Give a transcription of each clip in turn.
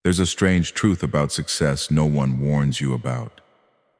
There's a strange truth about success no one warns you about.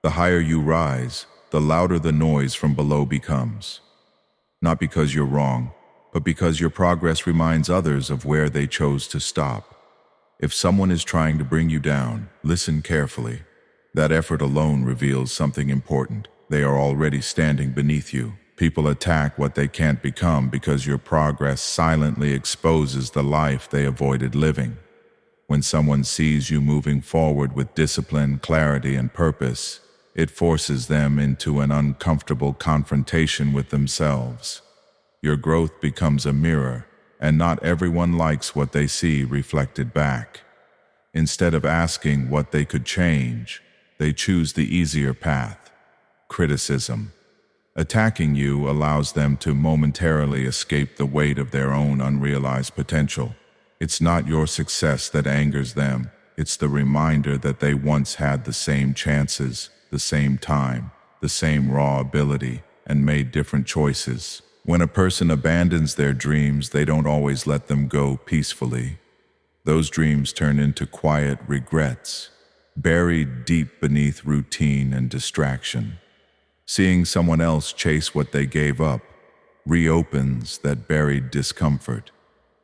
The higher you rise, the louder the noise from below becomes. Not because you're wrong, but because your progress reminds others of where they chose to stop. If someone is trying to bring you down, listen carefully. That effort alone reveals something important. They are already standing beneath you. People attack what they can't become because your progress silently exposes the life they avoided living. When someone sees you moving forward with discipline, clarity, and purpose, it forces them into an uncomfortable confrontation with themselves. Your growth becomes a mirror, and not everyone likes what they see reflected back. Instead of asking what they could change, they choose the easier path: criticism. Attacking you allows them to momentarily escape the weight of their own unrealized potential. It's not your success that angers them, it's the reminder that they once had the same chances, the same time, the same raw ability, and made different choices. When a person abandons their dreams, they don't always let them go peacefully. Those dreams turn into quiet regrets, buried deep beneath routine and distraction. Seeing someone else chase what they gave up reopens that buried discomfort.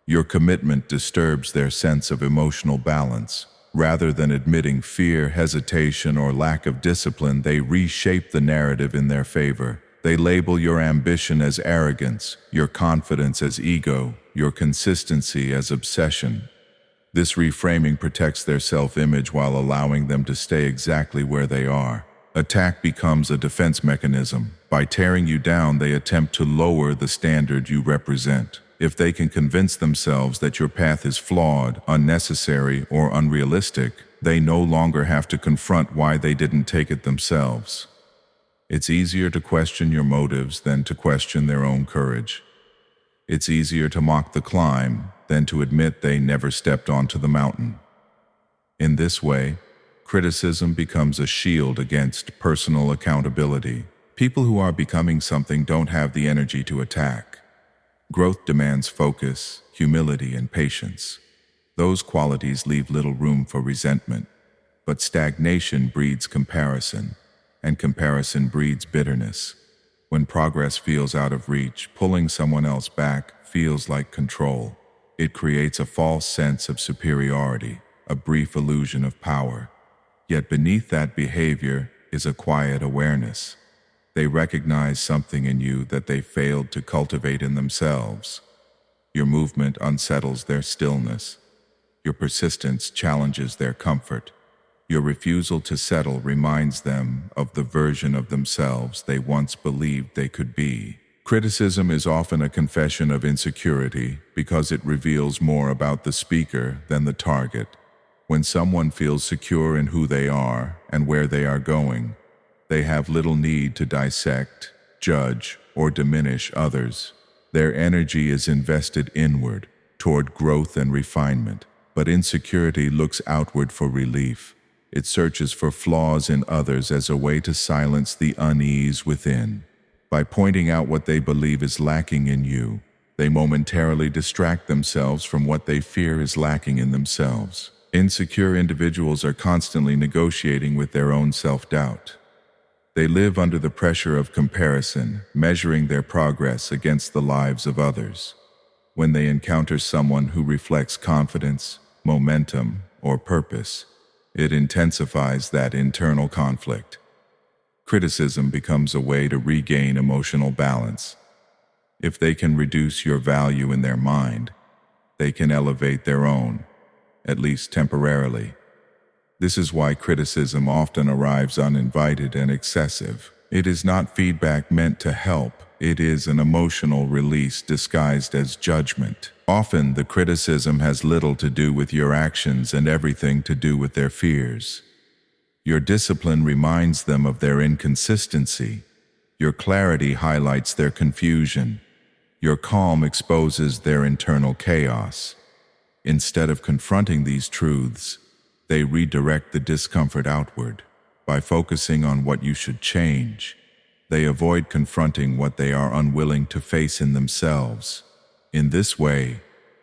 Your commitment disturbs their sense of emotional balance. Rather than admitting fear, hesitation, or lack of discipline, they reshape the narrative in their favor. They label your ambition as arrogance, your confidence as ego, your consistency as obsession. This reframing protects their self-image while allowing them to stay exactly where they are. Attack becomes a defense mechanism. By tearing you down, they attempt to lower the standard you represent. If they can convince themselves that your path is flawed, unnecessary, or unrealistic, they no longer have to confront why they didn't take it themselves. It's easier to question your motives than to question their own courage. It's easier to mock the climb than to admit they never stepped onto the mountain. In this way, criticism becomes a shield against personal accountability. People who are becoming something don't have the energy to attack. Growth demands focus, humility, and patience. Those qualities leave little room for resentment, but stagnation breeds comparison, and comparison breeds bitterness. When progress feels out of reach, pulling someone else back feels like control. It creates a false sense of superiority, a brief illusion of power. Yet beneath that behavior is a quiet awareness. They recognize something in you that they failed to cultivate in themselves. Your movement unsettles their stillness. Your persistence challenges their comfort. Your refusal to settle reminds them of the version of themselves they once believed they could be. Criticism is often a confession of insecurity because it reveals more about the speaker than the target. When someone feels secure in who they are and where they are going, they have little need to dissect, judge, or diminish others. Their energy is invested inward, toward growth and refinement. But insecurity looks outward for relief. It searches for flaws in others as a way to silence the unease within. By pointing out what they believe is lacking in you, they momentarily distract themselves from what they fear is lacking in themselves. Insecure individuals are constantly negotiating with their own self-doubt. They live under the pressure of comparison, measuring their progress against the lives of others. When they encounter someone who reflects confidence, momentum, or purpose, it intensifies that internal conflict. Criticism becomes a way to regain emotional balance. If they can reduce your value in their mind, they can elevate their own, at least temporarily. This is why criticism often arrives uninvited and excessive. It is not feedback meant to help. It is an emotional release disguised as judgment. Often, the criticism has little to do with your actions and everything to do with their fears. Your discipline reminds them of their inconsistency. Your clarity highlights their confusion. Your calm exposes their internal chaos. Instead of confronting these truths, they redirect the discomfort outward. By focusing on what you should change, they avoid confronting what they are unwilling to face in themselves. In this way,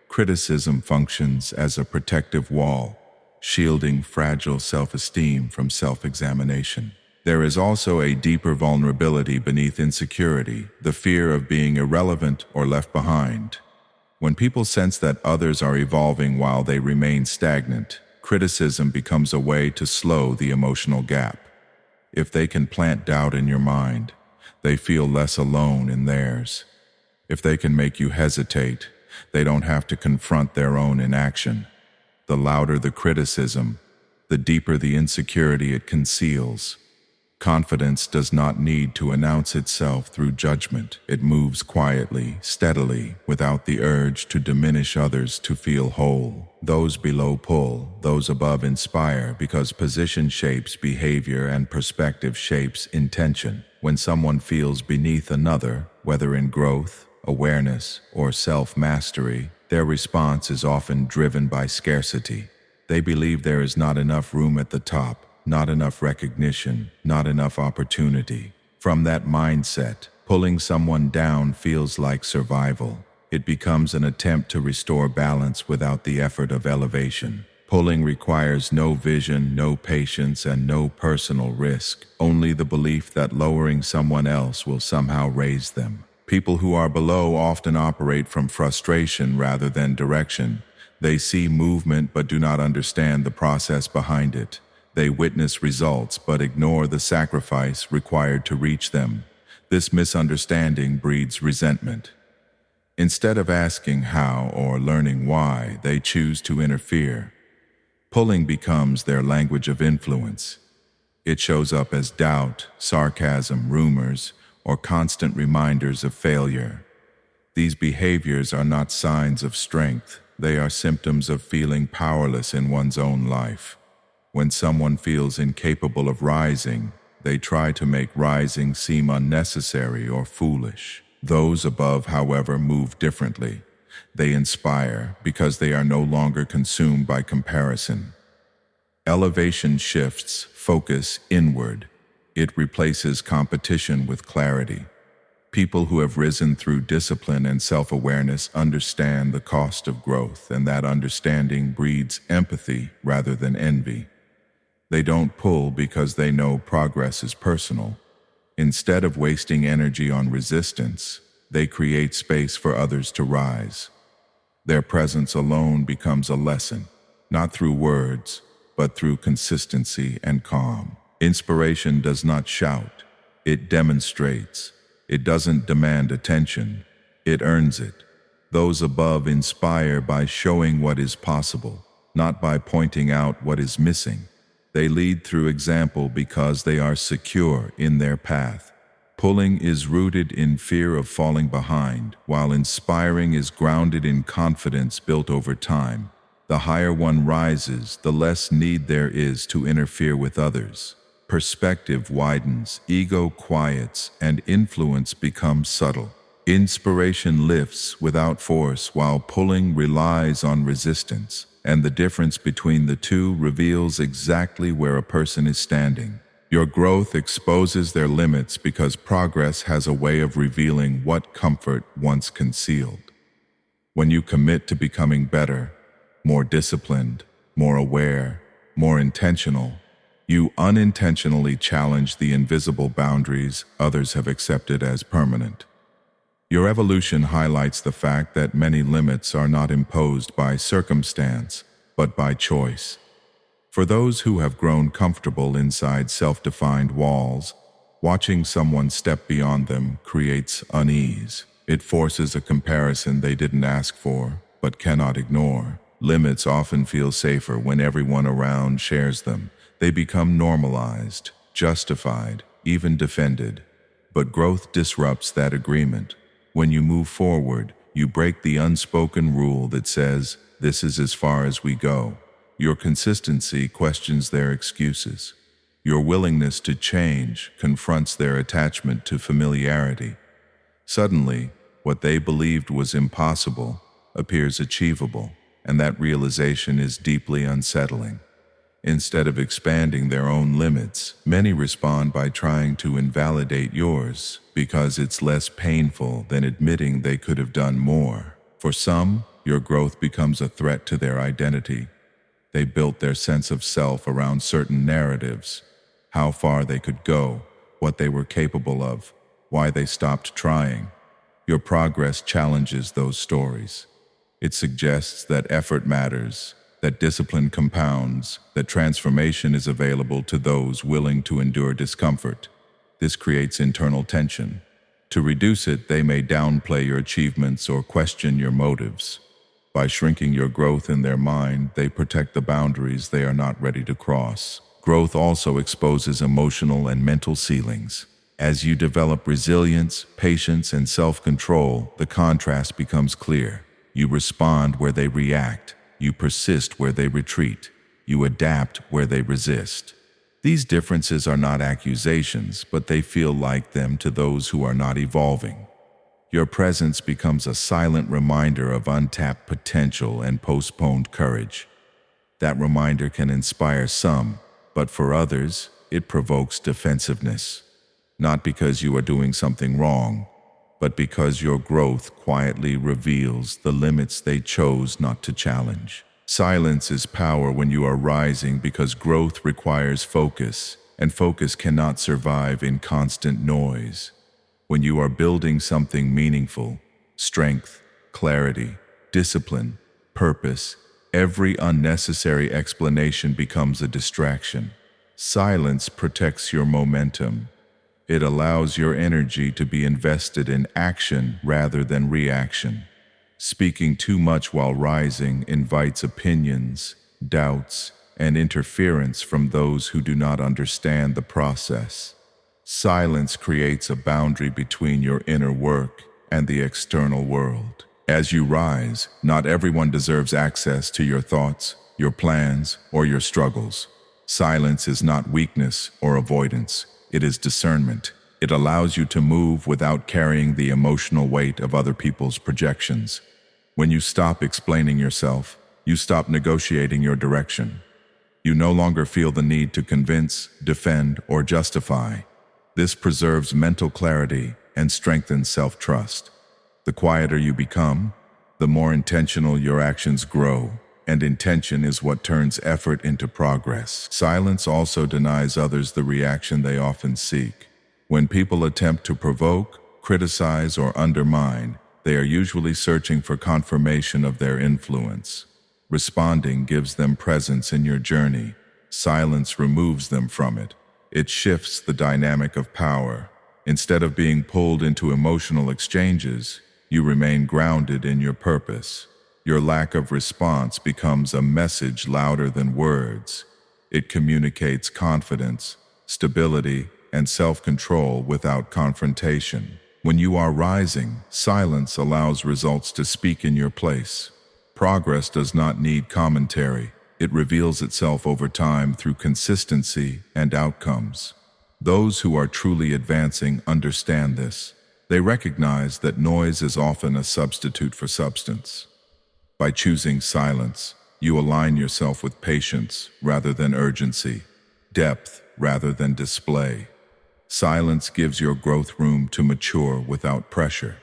criticism functions as a protective wall, shielding fragile self-esteem from self-examination. There is also a deeper vulnerability beneath insecurity, the fear of being irrelevant or left behind. When people sense that others are evolving while they remain stagnant, criticism becomes a way to slow the emotional gap. If they can plant doubt in your mind, they feel less alone in theirs. If they can make you hesitate, they don't have to confront their own inaction. The louder the criticism, the deeper the insecurity it conceals. Confidence does not need to announce itself through judgment. It moves quietly, steadily, without the urge to diminish others to feel whole. Those below pull, those above inspire, because position shapes behavior and perspective shapes intention. When someone feels beneath another, whether in growth, awareness, or self-mastery, their response is often driven by scarcity. They believe there is not enough room at the top, not enough recognition, not enough opportunity. From that mindset, pulling someone down feels like survival. It becomes an attempt to restore balance without the effort of elevation. Pulling requires no vision, no patience, and no personal risk, only the belief that lowering someone else will somehow raise them. People who are below often operate from frustration rather than direction. They see movement but do not understand the process behind it. They witness results but ignore the sacrifice required to reach them. This misunderstanding breeds resentment. Instead of asking how or learning why, they choose to interfere. Pulling becomes their language of influence. It shows up as doubt, sarcasm, rumors, or constant reminders of failure. These behaviors are not signs of strength. They are symptoms of feeling powerless in one's own life. When someone feels incapable of rising, they try to make rising seem unnecessary or foolish. Those above, however, move differently. They inspire because they are no longer consumed by comparison. Elevation shifts focus inward. It replaces competition with clarity. People who have risen through discipline and self-awareness understand the cost of growth, and that understanding breeds empathy rather than envy. They don't pull because they know progress is personal. Instead of wasting energy on resistance, they create space for others to rise. Their presence alone becomes a lesson, not through words, but through consistency and calm. Inspiration does not shout, it demonstrates. It doesn't demand attention, it earns it. Those above inspire by showing what is possible, not by pointing out what is missing. They lead through example because they are secure in their path. Pulling is rooted in fear of falling behind, while inspiring is grounded in confidence built over time. The higher one rises, the less need there is to interfere with others. Perspective widens, ego quiets, and influence becomes subtle. Inspiration lifts without force, while pulling relies on resistance. And the difference between the two reveals exactly where a person is standing. Your growth exposes their limits because progress has a way of revealing what comfort once concealed. When you commit to becoming better, more disciplined, more aware, more intentional, you unintentionally challenge the invisible boundaries others have accepted as permanent. Your evolution highlights the fact that many limits are not imposed by circumstance, but by choice. For those who have grown comfortable inside self-defined walls, watching someone step beyond them creates unease. It forces a comparison they didn't ask for, but cannot ignore. Limits often feel safer when everyone around shares them. They become normalized, justified, even defended. But growth disrupts that agreement. When you move forward, you break the unspoken rule that says, "This is as far as we go." Your consistency questions their excuses. Your willingness to change confronts their attachment to familiarity. Suddenly, what they believed was impossible appears achievable, and that realization is deeply unsettling. Instead of expanding their own limits, many respond by trying to invalidate yours because it's less painful than admitting they could have done more. For some, your growth becomes a threat to their identity. They built their sense of self around certain narratives, how far they could go, what they were capable of, why they stopped trying. Your progress challenges those stories. It suggests that effort matters, that discipline compounds, that transformation is available to those willing to endure discomfort. This creates internal tension. To reduce it, they may downplay your achievements or question your motives. By shrinking your growth in their mind, they protect the boundaries they are not ready to cross. Growth also exposes emotional and mental ceilings. As you develop resilience, patience, and self-control, the contrast becomes clear. You respond where they react. You persist where they retreat. You adapt where they resist. These differences are not accusations, but they feel like them to those who are not evolving. Your presence becomes a silent reminder of untapped potential and postponed courage. That reminder can inspire some, but for others, it provokes defensiveness. Not because you are doing something wrong, but because your growth quietly reveals the limits they chose not to challenge. Silence is power when you are rising because growth requires focus, and focus cannot survive in constant noise. When you are building something meaningful, strength, clarity, discipline, purpose, every unnecessary explanation becomes a distraction. Silence protects your momentum. It allows your energy to be invested in action rather than reaction. Speaking too much while rising invites opinions, doubts, and interference from those who do not understand the process. Silence creates a boundary between your inner work and the external world. As you rise, not everyone deserves access to your thoughts, your plans, or your struggles. Silence is not weakness or avoidance. It is discernment. It allows you to move without carrying the emotional weight of other people's projections. When you stop explaining yourself, you stop negotiating your direction. You no longer feel the need to convince, defend, or justify. This preserves mental clarity and strengthens self-trust. The quieter you become, the more intentional your actions grow, and intention is what turns effort into progress. Silence also denies others the reaction they often seek. When people attempt to provoke, criticize, or undermine, they are usually searching for confirmation of their influence. Responding gives them presence in your journey. Silence removes them from it. It shifts the dynamic of power. Instead of being pulled into emotional exchanges, you remain grounded in your purpose. Your lack of response becomes a message louder than words. It communicates confidence, stability, and self-control without confrontation. When you are rising, silence allows results to speak in your place. Progress does not need commentary. It reveals itself over time through consistency and outcomes. Those who are truly advancing understand this. They recognize that noise is often a substitute for substance. By choosing silence, you align yourself with patience rather than urgency, depth rather than display. Silence gives your growth room to mature without pressure.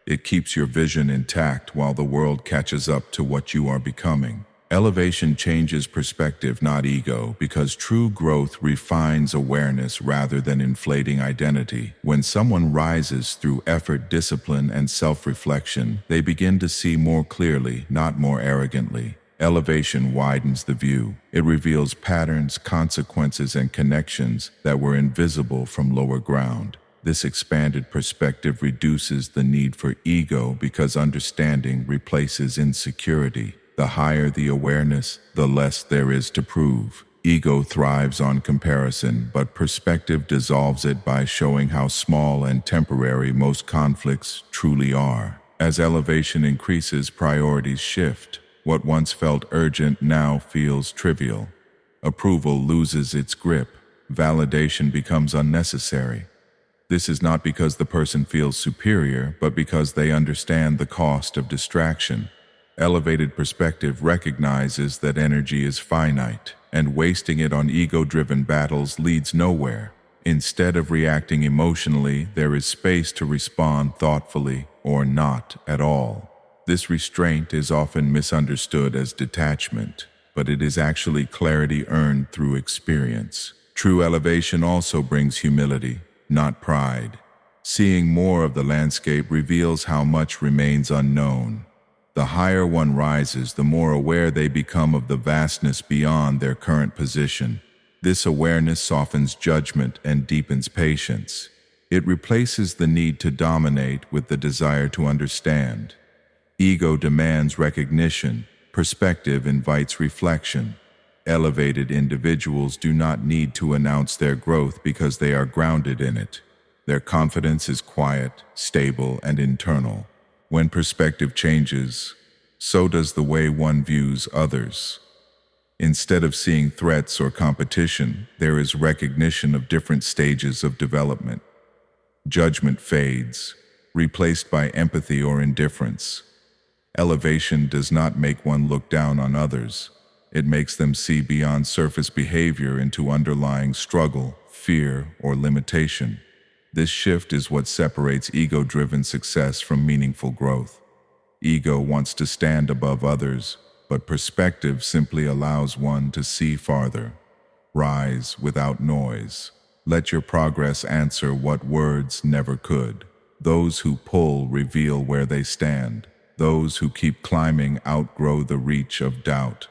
It keeps your vision intact while the world catches up to what you are becoming. Elevation changes perspective, not ego, because true growth refines awareness rather than inflating identity. When someone rises through effort, discipline, and self-reflection, they begin to see more clearly, not more arrogantly. Elevation widens the view. It reveals patterns, consequences, and connections that were invisible from lower ground. This expanded perspective reduces the need for ego because understanding replaces insecurity. The higher the awareness, the less there is to prove. Ego thrives on comparison, but perspective dissolves it by showing how small and temporary most conflicts truly are. As elevation increases, priorities shift. What once felt urgent now feels trivial. Approval loses its grip. Validation becomes unnecessary. This is not because the person feels superior, but because they understand the cost of distraction. Elevated perspective recognizes that energy is finite, and wasting it on ego-driven battles leads nowhere. Instead of reacting emotionally, there is space to respond thoughtfully or not at all. This restraint is often misunderstood as detachment, but it is actually clarity earned through experience. True elevation also brings humility, not pride. Seeing more of the landscape reveals how much remains unknown. The higher one rises, the more aware they become of the vastness beyond their current position. This awareness softens judgment and deepens patience. It replaces the need to dominate with the desire to understand. Ego demands recognition. Perspective invites reflection. Elevated individuals do not need to announce their growth because they are grounded in it. Their confidence is quiet, stable, and internal. When perspective changes, so does the way one views others. Instead of seeing threats or competition, there is recognition of different stages of development. Judgment fades, replaced by empathy or indifference. Elevation does not make one look down on others. It makes them see beyond surface behavior into underlying struggle, fear, or limitation. This shift is what separates ego-driven success from meaningful growth. Ego wants to stand above others, but perspective simply allows one to see farther. Rise without noise. Let your progress answer what words never could. Those who pull reveal where they stand. Those who keep climbing outgrow the reach of doubt.